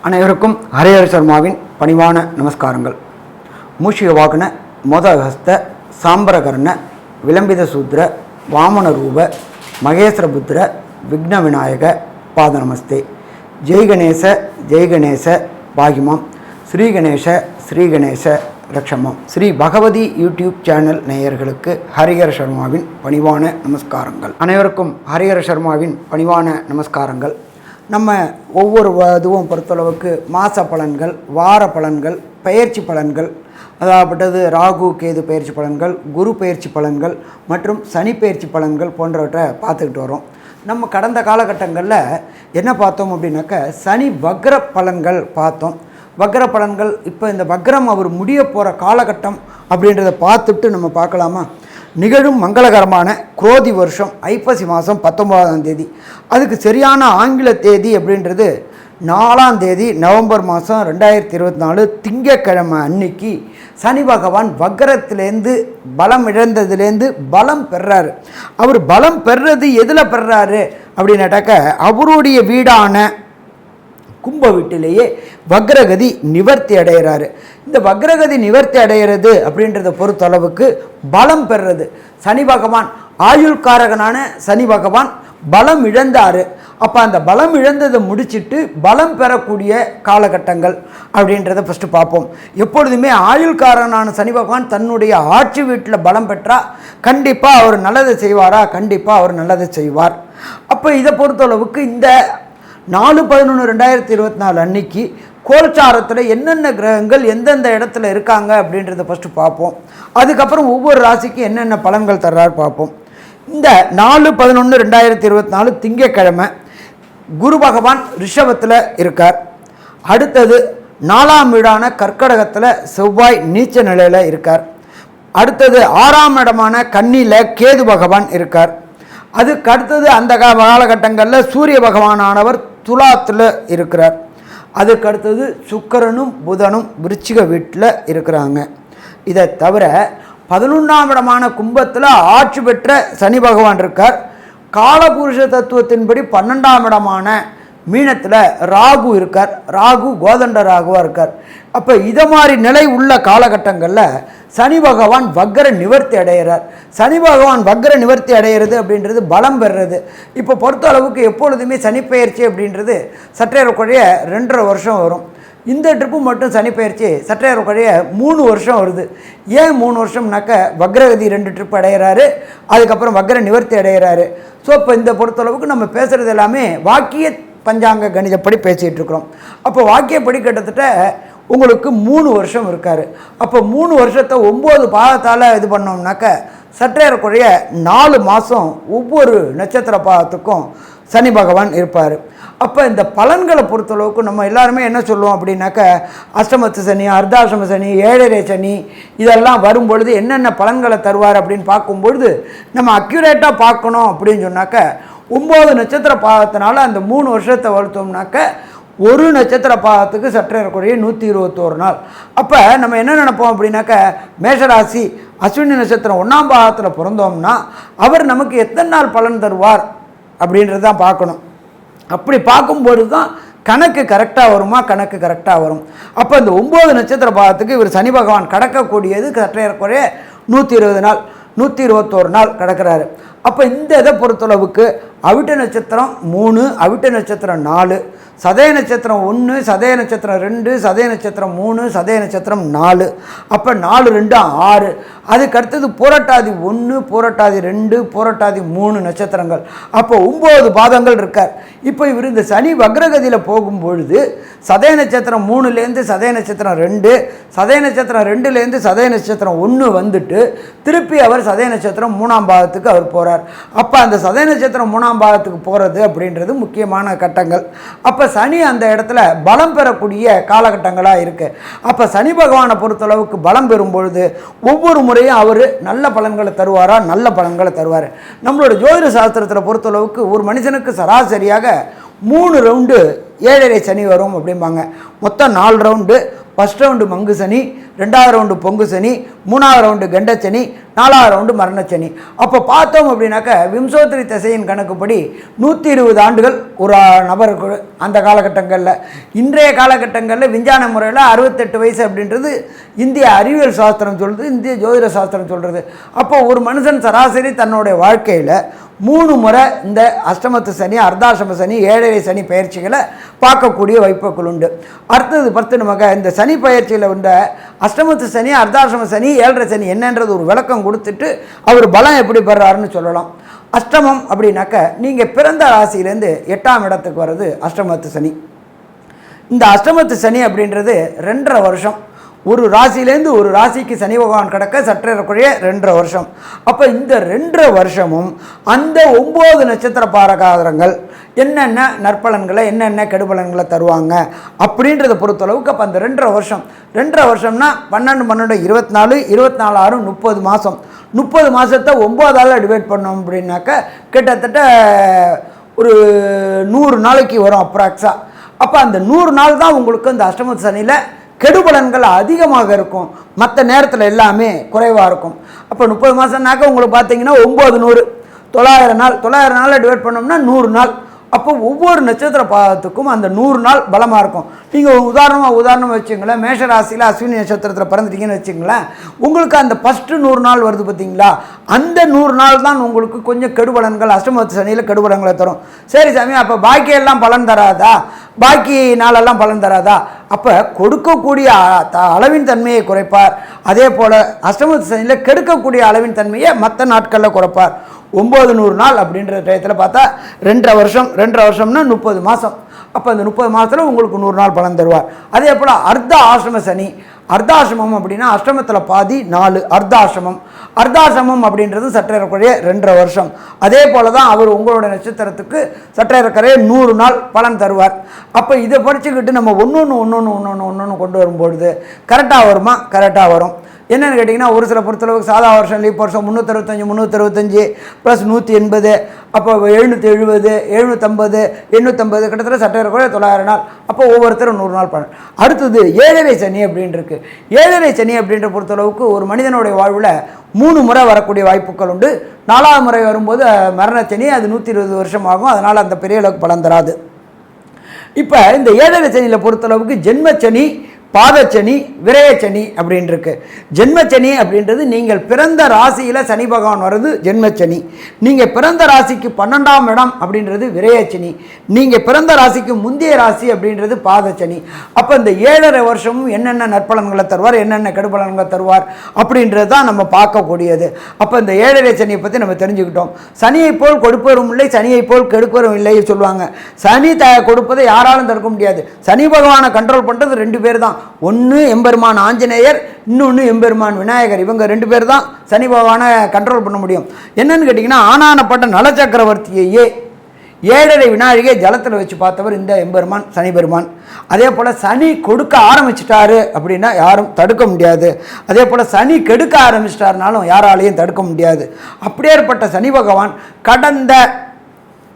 அனைவருக்கும் ஹரிஹர சர்மாவின் பணிவான நமஸ்காரங்கள். மூஷிக வாகன மோதஹஸ்த சாம்பரகர்ண விளம்பித சூத்ர வாமன ரூப மகேஸ்வரபுத்திர விக்ன விநாயக பாத நமஸ்தே. ஜெய் கணேச பாகிமாம் ஸ்ரீகணேச ஸ்ரீகணேச ரக்ஷமாம். ஸ்ரீ பகவதி யூடியூப் சேனல் நேயர்களுக்கு ஹரிஹர சர்மாவின் பணிவான நமஸ்காரங்கள். அனைவருக்கும் ஹரிஹர சர்மாவின் பணிவான நமஸ்காரங்கள். நம்ம ஒவ்வொரு இதுவும் பொறுத்தளவுக்கு மாத பலன்கள், வார பலன்கள், பயிற்சி பலன்கள், அதாகப்பட்டது ராகு கேது பயிற்சி பலன்கள், குரு பயிற்சி பலன்கள் மற்றும் சனி பயிற்சி பலன்கள் போன்றவற்றை பார்த்துக்கிட்டு வரோம். நம்ம கடந்த காலகட்டங்களில் என்ன பார்த்தோம் அப்படின்னாக்க சனி வக்ர பலன்கள் பார்த்தோம். வக்ர பலன்கள் இப்போ இந்த வக்ரம் அவர் முடிய போகிற காலகட்டம் அப்படின்றத பார்த்துட்டு நம்ம பார்க்கலாமா? நிகழும் மங்களகரமான குரோதி வருஷம் ஐப்பசி மாதம் 19ஆம் தேதி, அதுக்கு சரியான ஆங்கில தேதி அப்படின்றது 4ஆம் தேதி நவம்பர் மாதம் 2024 திங்கட்கிழமை அன்னைக்கு சனி பகவான் வக்ரத்திலேருந்து பலம் இழந்ததுலேருந்து பலம் பெறாரு. அவர் பலம் பெறது எதில் பெறாரு அப்படின்னாட்டாக்க அவருடைய வீடான கும்ப வீட்டிலேயே வக்ரகதி நிவர்த்தி அடைகிறாரு. இந்த வக்ரகதி நிவர்த்தி அடைகிறது அப்படின்றத பொறுத்தளவுக்கு பலம் பெறுறது. சனி பகவான் ஆயுள்காரகனான சனி பகவான் பலம் இழந்தார். அப்போ அந்த பலம் இழந்ததை முடிச்சுட்டு பலம் பெறக்கூடிய காலகட்டங்கள் அப்படின்றத ஃபஸ்ட்டு பார்ப்போம். எப்பொழுதுமே ஆயுள்காரகனான சனி பகவான் தன்னுடைய ஆட்சி வீட்டில் பலம் பெற்றால் கண்டிப்பாக அவர் நல்லதை செய்வாரா? கண்டிப்பாக அவர் நல்லதை செய்வார். அப்போ இதை பொறுத்தளவுக்கு இந்த 4/11/2024 அன்னைக்கு கோல்சாரத்தில் என்னென்ன கிரகங்கள் எந்தெந்த இடத்துல இருக்காங்க அப்படின்றத ஃபஸ்ட்டு பார்ப்போம். அதுக்கப்புறம் ஒவ்வொரு ராசிக்கு என்னென்ன பலன்கள் தர்றாரு பார்ப்போம். இந்த 4/11/2024 திங்கட்கிழமை குரு பகவான் ரிஷபத்தில் இருக்கார். அடுத்தது 4ஆம் வீடான கர்க்கடகத்தில் செவ்வாய் நீச்ச நிலையில் இருக்கார். அடுத்தது 6ஆம் இடமான கன்னியில் கேது பகவான் இருக்கார். அதுக்கு அடுத்தது அந்த காலகட்டங்களில் சூரிய பகவானானவர் துலாத்தில் இருக்கிறார். அதுக்கு அடுத்தது சுக்கிரனும் புதனும் விருச்சிக வீட்டில் இருக்கிறாங்க. இதை தவிர 11ஆம் இடமான கும்பத்தில் ஆட்சி பெற்ற சனி பகவான் இருக்கார். காலபுருஷ தத்துவத்தின்படி 12ஆம் இடமான மீனத்தில் ராகு இருக்கார். ராகு கோதண்ட ராகுவாக இருக்கார். அப்போ இதை மாதிரி நிலை உள்ள காலகட்டங்களில் சனி பகவான் வக்ர நிவர்த்தி அடைகிறார். சனி பகவான் வக்ர நிவர்த்தி அடைகிறது அப்படின்றது பலம் பெறுறது. இப்போ பொறுத்த அளவுக்கு எப்பொழுதுமே சனிப்பெயர்ச்சி அப்படின்றது சற்றேறக்குறைய 2.5 வருஷம் வரும். இந்த ட்ரிப்பு மட்டும் சனிப்பெயர்ச்சி சற்றேறக்குறைய 3 வருஷம் வருது. ஏன் 3 வருஷம்னாக்க வக்ரகதி 2 ட்ரிப் அடைகிறாரு, அதுக்கப்புறம் வக்ர நிவர்த்தி அடைகிறாரு. ஸோ இப்போ இந்த பொறுத்தளவுக்கு நம்ம பேசுகிறது எல்லாமே வாக்கிய பஞ்சாங்க கணிதப்படி பேசிகிட்டு இருக்கிறோம். அப்போ வாக்கியப்படி கிட்டத்தட்ட உங்களுக்கு 3 வருஷம் இருக்கார். அப்போ 3 வருஷத்தை 9 பாதத்தால் இது பண்ணோம்னாக்க சற்றேறக்குறைய 4 மாதம் ஒவ்வொரு நட்சத்திர பாதத்துக்கும் சனி பகவான் இருப்பார். அப்போ இந்த பலன்களை பொறுத்தளவுக்கு நம்ம எல்லாருமே என்ன சொல்லுவோம் அப்படின்னாக்க அஷ்டமத்து சனி, அர்த்தாஷ்டம சனி, 7.5 சனி இதெல்லாம் வரும்பொழுது என்னென்ன பலன்களை தருவார் அப்படின்னு பார்க்கும்பொழுது நம்ம அக்யூரேட்டாக பார்க்கணும் அப்படின்னு சொன்னாக்க 9 நட்சத்திர பாதத்தினால அந்த 3 வருஷத்தை வளர்த்தோம்னாக்க ஒரு நட்சத்திர பாதத்துக்கு சற்றேறக்குறைய 121 நாள். அப்போ நம்ம என்ன நினைப்போம் அப்படின்னாக்க மேஷராசி அஸ்வினி நட்சத்திரம் 1ஆம் பாதத்தில் பிறந்தோம்னா அவர் நமக்கு எத்தனை நாள் பலன் தருவார் அப்படின்றது தான் பார்க்கணும். அப்படி பார்க்கும்போது தான் கணக்கு கரெக்டாக வருமா? கணக்கு கரெக்டாக வரும். அப்போ இந்த 9 நட்சத்திர பாதத்துக்கு இவர் சனி பகவான் கடக்கக்கூடியது சற்றேறக்குறைய 120 நாள், 121 நாள் கடக்கிறாரு. அப்போ இந்த இதை பொறுத்தளவுக்கு அவிட்ட நட்சத்திரம் 3, அவிட்ட நட்சத்திரம் 4, சதய நட்சத்திரம் 1, சதய நட்சத்திரம் 2, சதய நட்சத்திரம் 3, சதய நட்சத்திரம் 4. அப்போ 4 2 6. அதுக்கு அடுத்தது பூரட்டாதி 1, பூரட்டாதி 2, பூரட்டாதி 3 நட்சத்திரங்கள். அப்போ 9 பாதங்கள் இருக்கார். இப்போ இவர் இந்த சனி வக்ரகதியில் போகும்பொழுது சதய நட்சத்திரம் 3லேருந்து சதய நட்சத்திரம் 2, சதய நட்சத்திரம் 2லேருந்து சதய நட்சத்திரம் 1 வந்துட்டு திருப்பி அவர் சதய நட்சத்திரம் 3ஆம் பாதத்துக்கு அவர் போகிறார். அப்போ அந்த சதய நட்சத்திரம் 3ஆம் பாதத்துக்கு போகிறது அப்படின்றது முக்கியமான கட்டங்கள். அப்போ சனி அந்த இடத்துல பலம் பெறக்கூடிய காலகட்டங்களாக இருக்குது. அப்போ சனி பகவானை பொறுத்தளவுக்கு பலம் பெறும் பொழுது ஒவ்வொரு முறையும் அவர் நல்ல பலன்களை தருவாரா? நல்ல பலன்களை தருவார். நம்மளோட ஜோதிட சாஸ்திரத்தில் பொறுத்தளவுக்கு ஒரு மனுஷனுக்கு சராசரியாக 3 ரவுண்டு 7.5 சனி வரும் அப்படிம்பாங்க. மொத்தம் 4 ரவுண்டு. ஃபஸ்ட் ரவுண்டு மங்கு சனி, ரெண்டாவது ரவுண்டு பொங்கு சனி, மூணாவது ரவுண்டு கண்டச்சனி, நாலாவது ரவுண்டு மரணச்சனி. அப்போ பார்த்தோம் அப்படின்னாக்க விம்சோத்திரி திசையின் கணக்குப்படி 120 ஆண்டுகள் ஒரு நபருக்கு அந்த காலகட்டங்களில். இன்றைய காலகட்டங்களில் விஞ்ஞான முறையில் 68 வயசு அப்படின்றது இந்திய அறிவியல் சாஸ்திரம் சொல்கிறது, இந்திய ஜோதிட சாஸ்திரம் சொல்கிறது. அப்போ ஒரு மனுஷன் சராசரி தன்னுடைய வாழ்க்கையில் 3 முறை இந்த அஷ்டமத்து சனி, அர்த்தாஷ்டம சனி, ஏழரை சனி பயிற்சிகளை பார்க்கக்கூடிய வாய்ப்புகள் உண்டு. அடுத்தது நமக்கு இந்த சனி பயிற்சியில் உள்ள அஷ்டமத்து சனி, அர்த்தாஷ்டம சனி, ஏழரை சனி என்னன்றது ஒரு விளக்கம் கொடுத்துட்டு அவர் பலம் எப்படி பெறாருன்னு சொல்லலாம். அஷ்டமம் அப்படின்னாக்க நீங்கள் பிறந்த ராசியிலேருந்து 8ஆம் இடத்துக்கு வர்றது அஷ்டமத்து சனி. இந்த அஷ்டமத்து சனி அப்படின்றது 2.5 வருஷம். ஒரு ராசியிலேருந்து ஒரு ராசிக்கு சனி பகவான் கிடக்க சற்றேறக்குறைய 2.5 வருஷம். அப்போ இந்த 2.5 வருஷமும் அந்த 9 நட்சத்திர பாரகாரங்கள் என்னென்ன நற்பலன்களை என்னென்ன கெடுபலன்களை தருவாங்க அப்படின்றத பொறுத்தளவுக்கு அப்போ அந்த 2.5 வருஷம் 2.5 வருஷம்னா 12 12 24 24 6 30 மாதம். 30 மாதத்தை 9ஆல் டிவைட் பண்ணோம் அப்படின்னாக்க கிட்டத்தட்ட ஒரு 100 நாளைக்கு வரும் அப்ராக்ஸா. அப்போ அந்த 100 நாள் தான் உங்களுக்கு இந்த அஷ்டமத்து சனியில் கெடுபலன்கள் அதிகமாக இருக்கும், மற்ற நேரத்தில் எல்லாமே குறைவாக இருக்கும். அப்போ 30 மாதம்னாக்க உங்களுக்கு பார்த்தீங்கன்னா 900 900 நாள், 900 நாளில் டிவைட் பண்ணோம்னா 100 நாள். அப்போ ஒவ்வொரு நட்சத்திர பாதத்துக்கும் அந்த 100 நாள் பலமாக இருக்கும். நீங்கள் உதாரணமாக வச்சுங்களேன், மேஷ ராசியில் அஸ்வினி நட்சத்திரத்தில் பிறந்துட்டீங்கன்னு வச்சுங்களேன், உங்களுக்கு அந்த ஃபஸ்ட்டு 100 நாள் வருது பார்த்தீங்களா, அந்த 100 நாள் தான் உங்களுக்கு கொஞ்சம் கெடுபலன்கள் அஷ்டமத்து சனியில் கெடுபலன்களை தரும். சரி சாமி, அப்போ பாக்கியெல்லாம் பலன் தராதா, பாக்கி நாளெல்லாம் பலன் தராதா? அப்போ கொடுக்கக்கூடிய அளவின் தன்மையை குறைப்பார். அதே போல் அஷ்டமத்து சனியில் கெடுக்கக்கூடிய அளவின் தன்மையை மற்ற நாட்களில் குறைப்பார். 900 நாள் அப்படின்ற டயத்தில் பார்த்தா 2.5 வருஷம், 2.5 வருஷம்னா 30 மாதம். அப்போ அந்த 30 மாதத்தில் உங்களுக்கு 100 நாள் பலன் தருவார். அதே போல் அர்த்த ஆசிரம சனி, அர்த்தாசிரமம் அப்படின்னா அஷ்டமத்தில் பாதி 4 அர்த்தாசிரமம். அர்த்தாசிரமம் அப்படின்றது சற்றேறக்குறைய 2.5 வருஷம். அதே போல் தான் அவர் உங்களோட நட்சத்திரத்துக்கு சற்றேறக்குறைய 100 நாள் பலன் தருவார். அப்போ இதை படிச்சுக்கிட்டு நம்ம ஒன்று கொண்டு வரும்பொழுது கரெக்டாக வருமா? கரெக்டாக வரும். என்னென்னு கேட்டிங்கன்னா, ஒரு சில பொறுத்தளவுக்கு சாதா வருஷம் லீப் வருஷம் 365 ப்ளஸ் 180, அப்போ 770 750 850 கிட்டத்தட்ட சற்றேறக்குறைய 900 நாள். அப்போ ஒவ்வொருத்தரும் 100 நாள் பலன். அடுத்தது ஏழரை சனி அப்படின்னு இருக்குது. ஏழரை சனி அப்படின்ற பொறுத்தளவுக்கு ஒரு மனிதனுடைய வாழ்வில் 3 முறை வரக்கூடிய வாய்ப்புகள் உண்டு. 4ஆவது முறை வரும்போது மரணச்சனி, அது 120 வருஷம் ஆகும். அதனால் அந்த பெரிய அளவுக்கு பலன் தராது. இப்போ இந்த ஏழரை சனியில் பொறுத்தளவுக்கு ஜென்மச்சனி, பாதச்சனி, விரயச்சனி அப்படின்னு இருக்கு. ஜென்மச்சனி அப்படின்றது நீங்கள் பிறந்த ராசியில் சனி பகவான் வர்றது ஜென்மச்சனி. நீங்கள் பிறந்த ராசிக்கு 12ஆம் இடம் அப்படின்றது விரயச்சனி. நீங்கள் பிறந்த ராசிக்கு முந்தைய ராசி அப்படின்றது பாதச்சனி. அப்போ இந்த 7.5 வருஷமும் என்னென்ன நற்பலன்களை தருவார், என்னென்ன கெடுபலன்களை தருவார் அப்படின்றது தான் நம்ம பார்க்கக்கூடியது. அப்போ இந்த 7.5 சனியை பற்றி நம்ம தெரிஞ்சுக்கிட்டோம். சனியை போல் கொடுப்பவரும் இல்லை, சனியை போல் கெடுப்பவரும் இல்லை சொல்லுவாங்க. சனி கொடுப்பதை யாராலும் தடுக்க முடியாது. சனி பகவானை கண்ட்ரோல் பண்ணுறது 2 பேர் தான். ஒன்று எம்பெருமான் ஆஞ்சநேயர், இன்னொன்று எம்பெருமான் விநாயகர். இவங்க 2 பேர் தான் சனி பகவானை கண்ட்ரோல் பண்ண முடியும். என்னன்னு கேட்டிங்கன்னா, ஆனானப்பட்ட நலச்சக்கரவர்த்தியையே 7.5 வினாழிகை ஜலத்தில் வச்சு பார்த்தவர் இந்த எம்பெருமான் சனி பெருமான். அதே போல் சனி கொடுக்க ஆரம்பிச்சிட்டாரு அப்படின்னா யாரும் தடுக்க முடியாது. அதே போல் சனி கெடுக்க ஆரம்பிச்சிட்டாருனாலும் யாராலையும் தடுக்க முடியாது. அப்படியேற்பட்ட சனி பகவான்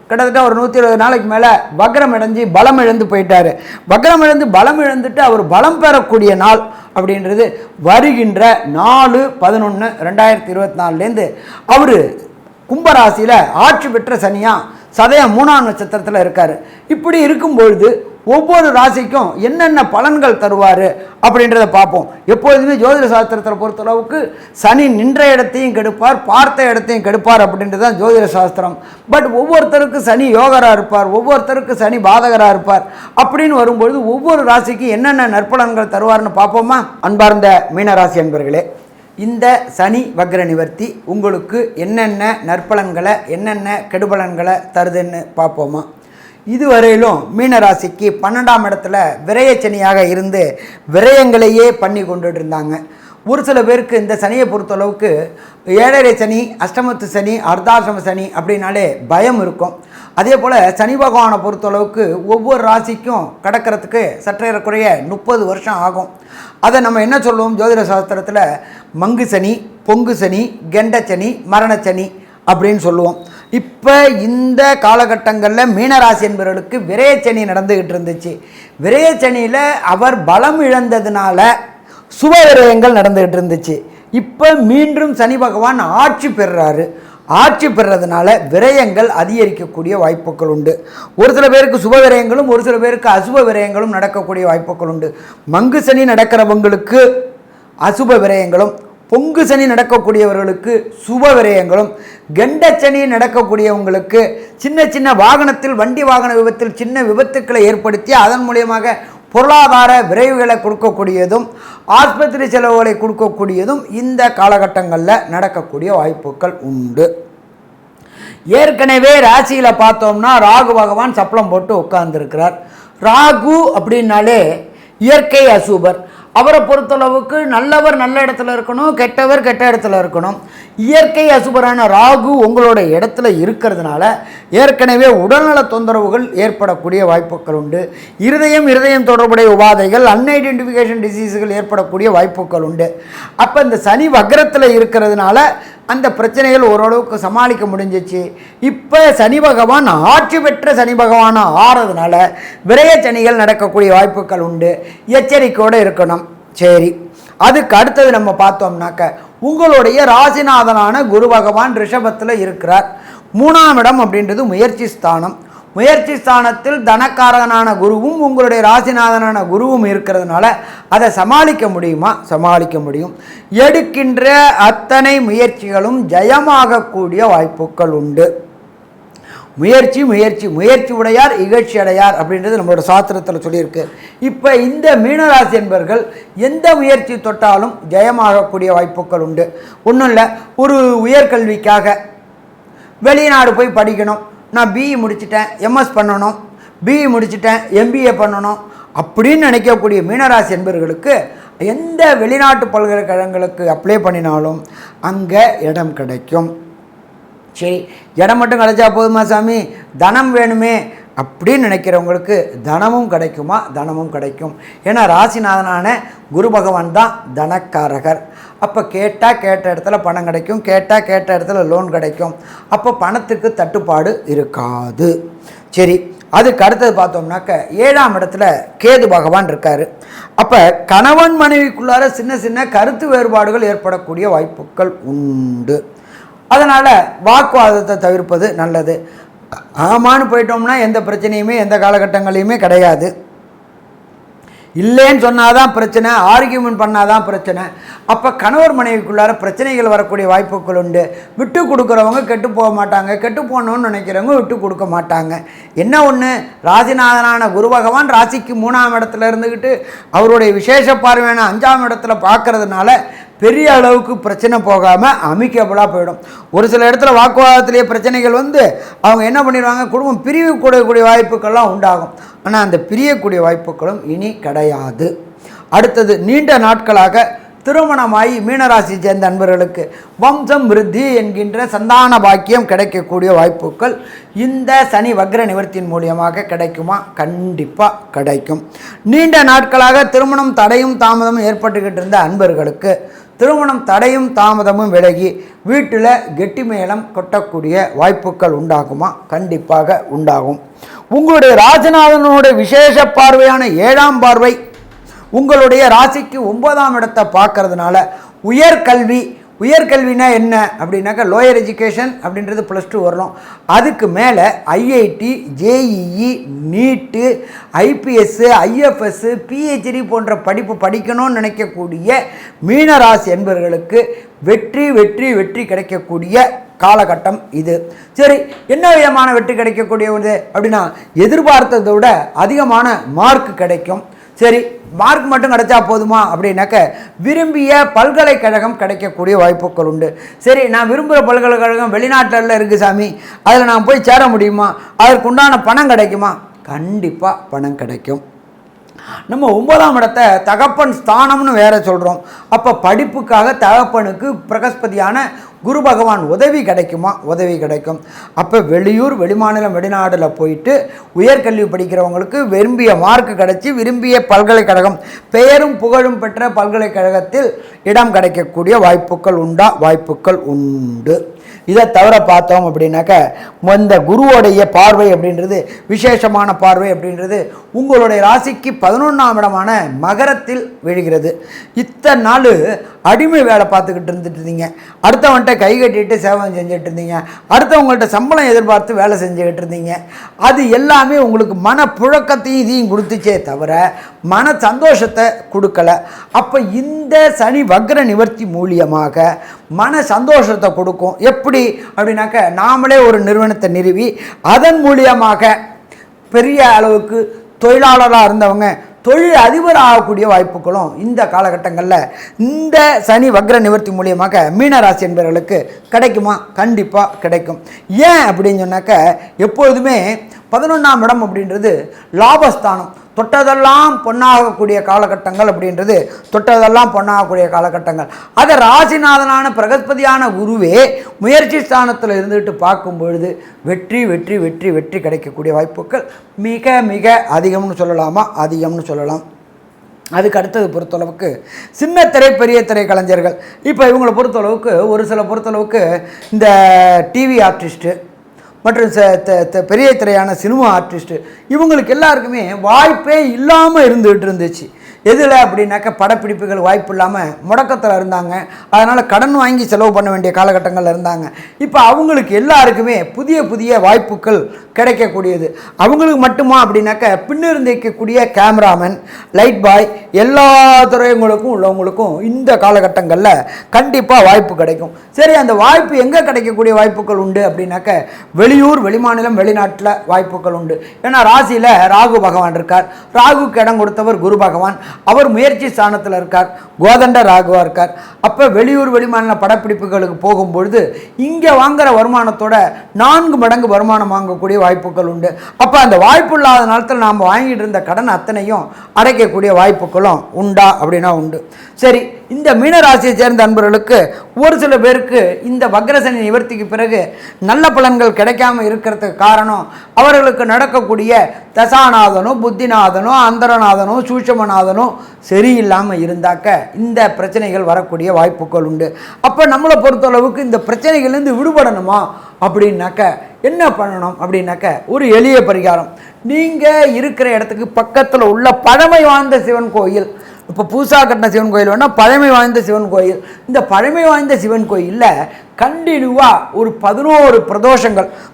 கிட்டத்தட்ட ஒரு 120 நாளைக்கு மேலே வக்ரம் அடைஞ்சு பலம் இழந்து போயிட்டார். வக்ரம் இழந்து பலம் இழந்துட்டு அவர் பலம் பெறக்கூடிய நாள் அப்படின்றது வருகின்ற 4/11/2024 அவர் கும்பராசியில் ஆட்சி பெற்ற சனியாக சதயம் 3ஆம் நட்சத்திரத்தில் இருக்கார். இப்படி இருக்கும்பொழுது ஒவ்வொரு ராசிக்கும் என்னென்ன பலன்கள் தருவார் அப்படின்றத பார்ப்போம். எப்பொழுதுமே ஜோதிட சாஸ்திரத்தில் பொறுத்தளவுக்கு சனி நின்ற இடத்தையும் கெடுப்பார், பார்த்த இடத்தையும் கெடுப்பார் அப்படின்றது தான் ஜோதிட சாஸ்திரம். பட் ஒவ்வொருத்தருக்கு சனி யோகராக இருப்பார், ஒவ்வொருத்தருக்கு சனி பாதகராக இருப்பார். அப்படின்னு வரும்பொழுது ஒவ்வொரு ராசிக்கு என்னென்ன நற்பலன்கள் தருவார்னு பார்ப்போமா? அன்பார்ந்த மீனராசி அன்பர்களே, இந்த சனி வக்ர நிவர்த்தி உங்களுக்கு என்னென்ன நற்பலன்களை என்னென்ன கெடுபலன்களை தருதுன்னு பார்ப்போமா? இதுவரையிலும் மீனராசிக்கு 12ஆம் இடத்துல விரயச்சனியாக இருந்து விரயங்களையே பண்ணி கொண்டுட்டு இருந்தாங்க. ஒரு சில பேருக்கு இந்த சனியை பொறுத்தளவுக்கு 7.5 சனி, அஷ்டமத்து சனி, அர்த்தாசிரம சனி அப்படின்னாலே பயம் இருக்கும். அதே போல் சனி பகவானை பொறுத்தளவுக்கு ஒவ்வொரு ராசிக்கும் கடக்கிறதுக்கு சற்றேறக்குறைய 30 வருஷம் ஆகும். அதை நம்ம என்ன சொல்லுவோம் ஜோதிட சாஸ்திரத்தில்? மங்கு சனி, பொங்கு சனி, கெண்டச்சனி, மரணச்சனி அப்படின்னு சொல்லுவோம். இப்போ இந்த காலகட்டங்களில் மீனராசி என்பவர்களுக்கு விரயச்சனி நடந்துக்கிட்டு இருந்துச்சு. விரயச்சனியில் அவர் பலம் இழந்ததுனால சுப விரயங்கள் நடந்துகிட்டு இருந்துச்சு. இப்போ மீண்டும் சனி பகவான் ஆட்சி பெறுறாரு. ஆட்சி பெறுறதுனால விரயங்கள் அதிகரிக்கக்கூடிய வாய்ப்புகள் உண்டு. ஒரு சில பேருக்கு சுப விரயங்களும் ஒரு சில பேருக்கு அசுப விரயங்களும் நடக்கக்கூடிய வாய்ப்புகள் உண்டு. மங்கு சனி நடக்கிறவங்களுக்கு அசுப விரயங்களும், பொங்கு சனி நடக்கக்கூடியவர்களுக்கு சுப விரயங்களும், கெண்ட சனி நடக்கக்கூடியவங்களுக்கு சின்ன சின்ன வாகனத்தில் வண்டி வாகன விபத்தில் சின்ன விபத்துக்களை ஏற்படுத்தி அதன் மூலியமாக பொருளாதார விரைவுகளை கொடுக்கக்கூடியதும் ஆஸ்பத்திரி செலவுகளை கொடுக்கக்கூடியதும் இந்த காலகட்டங்களில் நடக்கக்கூடிய வாய்ப்புகள் உண்டு. ஏற்கனவே ராசியில் பார்த்தோம்னா ராகு பகவான் சப்பளம் போட்டு உட்கார்ந்துருக்கிறார். ராகு அப்படின்னாலே இயற்கை அசுபர். அவரை பொறுத்தளவுக்கு நல்லவர் நல்ல இடத்துல இருக்கணும், கெட்டவர் கெட்ட இடத்துல இருக்கணும். இயற்கை அசுபரான ராகு உங்களோட இடத்துல இருக்கிறதுனால ஏற்கனவே உடல்நல தொந்தரவுகள் ஏற்படக்கூடிய வாய்ப்புகள் உண்டு. இருதயம் தொடர்புடைய உபாதைகள், அன்ஐடென்டிஃபிகேஷன் டிசீஸுகள் ஏற்படக்கூடிய வாய்ப்புகள் உண்டு. அப்போ இந்த சனி வக்ரத்தில் இருக்கிறதுனால அந்த பிரச்சனைகள் ஓரளவுக்கு சமாளிக்க முடிஞ்சிச்சு. இப்போ சனி பகவான் ஆட்சி பெற்ற சனி பகவான் ஆறதுனால விரய சனிகள் நடக்கக்கூடிய வாய்ப்புகள் உண்டு. எச்சரிக்கையோடு இருக்கணும். சரி, அதுக்கு அடுத்தது நம்ம பார்த்தோம்னாக்க உங்களுடைய ராசிநாதனான குரு பகவான் ரிஷபத்தில் இருக்கிறார். 3ஆம் இடம் அப்படின்றது முயற்சி ஸ்தானம். முயற்சி ஸ்தானத்தில் தனக்காரகனான குருவும் உங்களுடைய ராசிநாதனான குருவும் இருக்கிறதுனால அதை சமாளிக்க முடியுமா? சமாளிக்க முடியும். எடுக்கின்ற அத்தனை முயற்சிகளும் ஜெயமாகக்கூடிய வாய்ப்புகள் உண்டு. முயற்சி முயற்சி முயற்சி உடையார் இகழ்ச்சி அடையார் அப்படின்றது நம்மளோட சாஸ்திரத்தில் சொல்லியிருக்கு. இப்போ இந்த மீனராசி என்பவர்கள் எந்த முயற்சி தொட்டாலும் ஜெயமாகக்கூடிய வாய்ப்புகள் உண்டு. ஒன்றும் இல்லை, ஒரு உயர்கல்விக்காக வெளிநாடு போய் படிக்கணும், நான் பிஇ முடிச்சிட்டேன், எம்எஸ் பண்ணணும், பிஇ முடிச்சிட்டேன், எம்பிஏ பண்ணணும் அப்படின்னு நினைக்கக்கூடிய மீனராசி என்பவர்களுக்கு எந்த வெளிநாட்டு பல்கலைக்கழகங்களுக்கு அப்ளை பண்ணினாலும் அங்கே இடம் கிடைக்கும். சரி, இடம் மட்டும் கிடைச்சா போதுமா சாமி, தனம் வேணுமே அப்படின்னு நினைக்கிறவங்களுக்கு தனமும் கிடைக்குமா? தனமும் கிடைக்கும். ஏன்னா ராசிநாதனான குரு பகவான் தான் தனக்காரகர். அப்போ கேட்டால் கேட்ட இடத்துல பணம் கிடைக்கும், கேட்டால் கேட்ட இடத்துல லோன் கிடைக்கும். அப்போ பணத்துக்கு தட்டுப்பாடு இருக்காது. சரி, அதுக்கு அடுத்தது பார்த்தோம்னாக்க 7ஆம் இடத்துல கேது பகவான் இருக்கார். அப்போ கணவன் மனைவிக்குள்ளார சின்ன சின்ன கருத்து வேறுபாடுகள் ஏற்படக்கூடிய வாய்ப்புகள் உண்டு. அதனால் வாக்குவாதத்தை தவிர்ப்பது நல்லது. ஆமான்னு போயிட்டோம்னா எந்த பிரச்சனையுமே எந்த காலகட்டங்களையுமே கிடையாது. இல்லைன்னு சொன்னாதான் பிரச்சனை, ஆர்கியூமெண்ட் பண்ணாதான் பிரச்சனை. அப்போ கணவர் மனைவிக்குள்ளார பிரச்சனைகள் வரக்கூடிய வாய்ப்புகள் உண்டு. விட்டு கொடுக்குறவங்க கெட்டு போக மாட்டாங்க, கெட்டு போகணும்னு நினைக்கிறவங்க விட்டு கொடுக்க மாட்டாங்க. என்ன ஒன்று, ராசிநாதனான குரு பகவான் ராசிக்கு 3ஆம் இடத்துல இருந்துக்கிட்டு அவருடைய விசேஷ பார்வையான 5ஆம் இடத்துல பார்க்கறதுனால பெரிய அளவுக்கு பிரச்சனை போகாமல் அமிக்கபுளாக போயிடும். ஒரு சில இடத்துல வாக்குவாதத்திலேயே பிரச்சனைகள் வந்து அவங்க என்ன பண்ணிடுவாங்க, குடும்பம் பிரிவு கூடக்கூடிய வாய்ப்புகள்லாம் உண்டாகும். ஆனால் அந்த பிரியக்கூடிய வாய்ப்புகளும் இனி கிடையாது. அடுத்தது, நீண்ட நாட்களாக திருமணமாகி மீனராசி சேர்ந்த அன்பர்களுக்கு வம்சம் விருத்தி என்கின்ற சந்தான பாக்கியம் கிடைக்கக்கூடிய வாய்ப்புகள் இந்த சனி வக்ர நிவர்த்தியின் மூலியமாக கிடைக்குமா? கண்டிப்பாக கிடைக்கும். நீண்ட நாட்களாக திருமணம் தடையும் தாமதமும் ஏற்பட்டுக்கிட்டு இருந்த அன்பர்களுக்கு திருமணம் தடையும் தாமதமும் விலகி வீட்டில் கெட்டி மேளம் கொட்டக்கூடிய வாய்ப்புகள் உண்டாகுமா? கண்டிப்பாக உண்டாகும். உங்களுடைய ராசிநாதனோட விசேஷ பார்வையான 7ஆம் பார்வை உங்களுடைய ராசிக்கு 9ஆம் இடத்தை பார்க்கறதுனால உயர்கல்வினா என்ன அப்படின்னாக்கா லோயர் எஜுகேஷன் அப்படின்றது +2 வரணும். அதுக்கு மேலே ஐஐடி, ஜேஇஇ, நீட்டு, ஐபிஎஸ்ஸு, ஐஎஃப்எஸ்ஸு, பிஹெச்டி போன்ற படிப்பு படிக்கணும்னு நினைக்கக்கூடிய மீனராசி என்பவர்களுக்கு வெற்றி வெற்றி வெற்றி கிடைக்கக்கூடிய காலகட்டம் இது. சரி, என்ன விதமான வெற்றி கிடைக்கக்கூடியது அப்படின்னா எதிர்பார்த்ததை விட அதிகமான மார்க் கிடைக்கும். சரி, மார்க் மட்டும் கிடைச்சா போதுமா அப்படின்னாக்க விரும்பிய பல்கலைக்கழகம் கிடைக்கக்கூடிய வாய்ப்புகள் உண்டு. சரி, நான் விரும்புகிற பல்கலைக்கழகம் வெளிநாட்டில் இருக்குது சாமி, அதில் நான் போய் சேர முடியுமா? அதற்குண்டான பணம் கிடைக்குமா? கண்டிப்பாக பணம் கிடைக்கும். நம்ம 9ஆம் இடத்தை தகப்பன் ஸ்தானம்னு வேற சொல்கிறோம். அப்போ படிப்புக்காக தகப்பனுக்கு பிரகஸ்பதியான குரு பகவான் உதவி கிடைக்குமா? உதவி கிடைக்கும். அப்போ வெளியூர், வெளிமாநிலம், வெளிநாடில் போயிட்டு உயர்கல்வி படிக்கிறவங்களுக்கு விரும்பிய மார்க் கிடைச்சி விரும்பிய பல்கலைக்கழகம், பெயரும் புகழும் பெற்ற பல்கலைக்கழகத்தில் இடம் கிடைக்கக்கூடிய வாய்ப்புகள் உண்டு. இதை தவிர பார்த்தோம் அப்படின்னாக்க இந்த குருவோடைய பார்வை அப்படின்றது விசேஷமான பார்வை அப்படின்றது உங்களுடைய ராசிக்கு 11ஆம் இடமான மகரத்தில் விழுகிறது. இத்தனை நாள் அடிமை வேலை பார்த்துக்கிட்டு இருந்துட்டு இருந்தீங்க, அடுத்தவன்கிட்ட கை கட்டிட்டு சேவை செஞ்சுட்டு இருந்தீங்க, அடுத்தவங்கள்ட்ட சம்பளம் எதிர்பார்த்து வேலை செஞ்சுக்கிட்டு இருந்தீங்க. அது எல்லாமே உங்களுக்கு மன புழக்கத்தையும் இதையும் கொடுத்துச்சே தவிர மன சந்தோஷத்தை கொடுக்கல. அப்போ இந்த சனி வக்ர நிவர்த்தி மூலியமாக மன சந்தோஷத்தை கொடுக்கும். எப்படி அப்படின்னாக்க, நாமளே ஒரு நிறுவனத்தை நிறுவி அதன் மூலியமாக பெரிய அளவுக்கு தொழிலாளராக இருந்தவங்க தொழில் அதிபர் ஆகக்கூடிய வாய்ப்புகளும் இந்த காலகட்டங்களில் இந்த சனி வக்ர நிவர்த்தி மூலியமாக மீனராசி என்பவர்களுக்கு கிடைக்குமா? கண்டிப்பாக கிடைக்கும். ஏன் அப்படின்னு சொன்னாக்க, எப்பொழுதுமே 11ஆம் இடம் அப்படின்றது லாபஸ்தானம். தொட்டதெல்லாம் பொன்னாகக்கூடிய காலகட்டங்கள் அப்படின்றது தொட்டதெல்லாம் பொன்னாகக்கூடிய காலகட்டங்கள். அதை ராசிநாதனான பிரகஸ்பதியான குருவே முயற்சி ஸ்தானத்தில் இருந்துட்டு பார்க்கும் பொழுது வெற்றி வெற்றி வெற்றி வெற்றி கிடைக்கக்கூடிய வாய்ப்புகள் மிக மிக அதிகம்னு சொல்லலாமா? அதிகம்னு சொல்லலாம். அதுக்கு அடுத்தது பொறுத்தளவுக்கு சின்ன திரை பெரிய திரை கலைஞர்கள். இப்போ இவங்களை பொறுத்தளவுக்கு ஒரு சில பொறுத்தளவுக்கு இந்த டிவி ஆர்டிஸ்ட்டு மற்றும் பெரிய திரையான சினிமா ஆர்டிஸ்ட்டு இவங்களுக்கு எல்லாருக்குமே வாய்ப்பே இல்லாமல் இருந்துச்சு. எதில் அப்படின்னாக்க, படப்பிடிப்புகள் வாய்ப்பு இல்லாமல் முடக்கத்தில் இருந்தாங்க. அதனால் கடன் வாங்கி செலவு பண்ண வேண்டிய காலகட்டங்களில் இருந்தாங்க. இப்போ அவங்களுக்கு எல்லாருக்குமே புதிய புதிய வாய்ப்புகள் கிடைக்கக்கூடியது. அவங்களுக்கு மட்டுமா அப்படின்னாக்க, பின்னிருந்து இருக்கக்கூடிய கேமராமேன், லைட் பாய், எல்லா துறைங்களுக்கும் உள்ளவங்களுக்கும் இந்த காலகட்டங்களில் கண்டிப்பாக வாய்ப்பு கிடைக்கும். சரி, அந்த வாய்ப்பு எங்கே கிடைக்கக்கூடிய வாய்ப்புகள் உண்டு அப்படின்னாக்க, வெளியூர், வெளிமாநிலம், வெளிநாட்டில் வாய்ப்புகள் உண்டு. ஏன்னா ராசியில் ராகு பகவான் இருக்கார். ராகுக்கு இடம் கொடுத்தவர் குரு பகவான். அவர் முயற்சி ஸ்தானத்தில் இருக்கார், கோதண்ட ராகுவா இருக்கார். அப்போ வெளியூர் வெளிமாநில படப்பிடிப்புகளுக்கு போகும்பொழுது இங்கே வாங்குகிற வருமானத்தோட 4 மடங்கு வருமானம் வாங்கக்கூடிய வாய்ப்புகள் உண்டு. அப்போ அந்த வாய்ப்பு இல்லாத நேரத்தில் நாம் வாங்கிட்டு இருந்த கடன் அத்தனையும் அடைக்கக்கூடிய வாய்ப்புகளும் உண்டா அப்படின்னா உண்டு. சரி, இந்த மீனராசியை சேர்ந்த அன்பர்களுக்கு ஒரு சில பேருக்கு இந்த வக்ரசனி நிவர்த்திக்கு பிறகு நல்ல பலன்கள் கிடைக்காம இருக்கிறதுக்கு காரணம், அவர்களுக்கு நடக்கக்கூடிய தசாநாதனோ புத்திநாதனோ அந்தரநாதனோ சூட்சமநாதனோ சரியில்லாமல் இருந்தாக்க இந்த பிரச்சனைகள் வரக்கூடிய வாய்ப்புகள் உண்டு. அப்போ நம்மளை பொறுத்தளவுக்கு இந்த பிரச்சனைகள்லேருந்து விடுபடணுமா அப்படின்னாக்க என்ன பண்ணணும் அப்படின்னாக்க, ஒரு எளிய பரிகாரம். நீங்கள் இருக்கிற இடத்துக்கு பக்கத்தில் உள்ள பழமை வாய்ந்த சிவன் கோயில், இப்போ புதுசாக கட்டின சிவன் கோயில் வேணால் பழமை வாய்ந்த சிவன் கோயில், இந்த பழமை வாய்ந்த சிவன் கோயிலில் கண்டினியூவாக ஒரு 11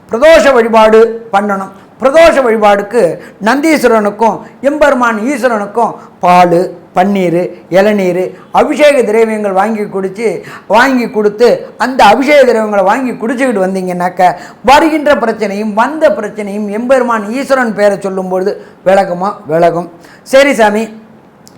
பிரதோஷ வழிபாடு பண்ணணும். பிரதோஷ வழிபாடுக்கு நந்தீஸ்வரனுக்கும் எம்பெருமான் ஈஸ்வரனுக்கும் பால், பன்னீர், இளநீர், அபிஷேக திரவியங்கள் வாங்கி கொடுத்து அந்த அபிஷேக திரவியங்களை வாங்கி குடிச்சுக்கிட்டு வந்தீங்கன்னாக்க வருகின்ற பிரச்சனையும் வந்த பிரச்சனையும் எம்பெருமான் ஈஸ்வரன் பேரை சொல்லும்பொழுது விலகும். சரி சாமி,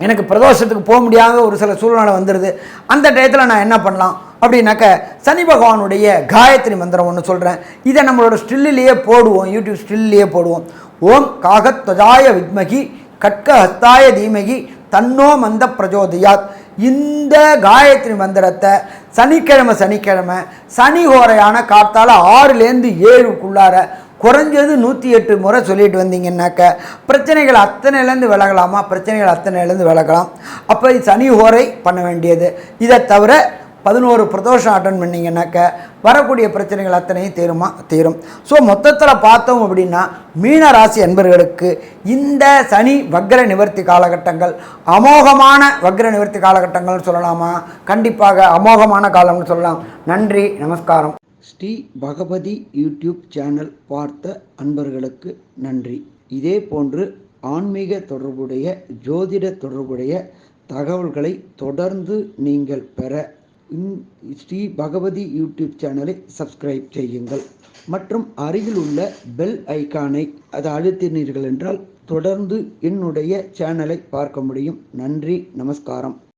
எனக்கு பிரதோஷத்துக்கு போக முடியாத ஒரு சில சூழ்நிலை வந்துடுது, அந்த டயத்தில் நான் என்ன பண்ணலாம் அப்படின்னாக்க, சனி பகவானுடைய காயத்ரி மந்திரம் ஒன்று சொல்கிறேன். இதை நம்மளோட ஸ்டில்லிலேயே போடுவோம், யூடியூப் ஸ்டில்லையே போடுவோம். ஓம் காகத்வஜாய வித்மகி கட்க ஹஸ்தாய தீமகி தன்னோ மந்த பிரஜோதயாத். இந்த காயத்ரி மந்திரத்தை சனிக்கிழமை சனி ஹோரையான காத்தால 6லேருந்து 7க்குள்ளார குறைஞ்சது 108 முறை சொல்லிட்டு வந்தீங்கன்னாக்க பிரச்சனைகள் அத்தனையிலேருந்து விலகலாமா? பிரச்சனைகள் அத்தனையிலேருந்து விலகலாம். அப்போ சனி ஹோரை பண்ண வேண்டியது. இதை தவிர 11 பிரதோஷம் அட்டன் பண்ணிங்கன்னாக்க வரக்கூடிய பிரச்சனைகள் அத்தனையும் தீரும். ஸோ மொத்தத்தில் பார்த்தோம் அப்படின்னா மீன ராசி அன்பர்களுக்கு இந்த சனி வக்ர நிவர்த்தி காலகட்டங்கள் அமோகமான வக்ர நிவர்த்தி காலகட்டங்கள்னு சொல்லலாமா? கண்டிப்பாக அமோகமான காலம்னு சொல்லலாம். நன்றி, நமஸ்காரம். ஸ்ரீ பகவதி யூடியூப் சேனல் பார்த்த அன்பர்களுக்கு நன்றி. இதே போன்று ஆன்மீக தொடர்புடைய ஜோதிட தொடர்புடைய தகவல்களை தொடர்ந்து நீங்கள் பெற ஸ்ரீ பகவதி யூடியூப் சேனலை சப்ஸ்கிரைப் செய்யுங்கள் மற்றும் அருகில் உள்ள பெல் ஐக்கானை அதை அழுத்தினீர்கள் என்றால் தொடர்ந்து என்னுடைய சேனலை பார்க்க முடியும். நன்றி, நமஸ்காரம்.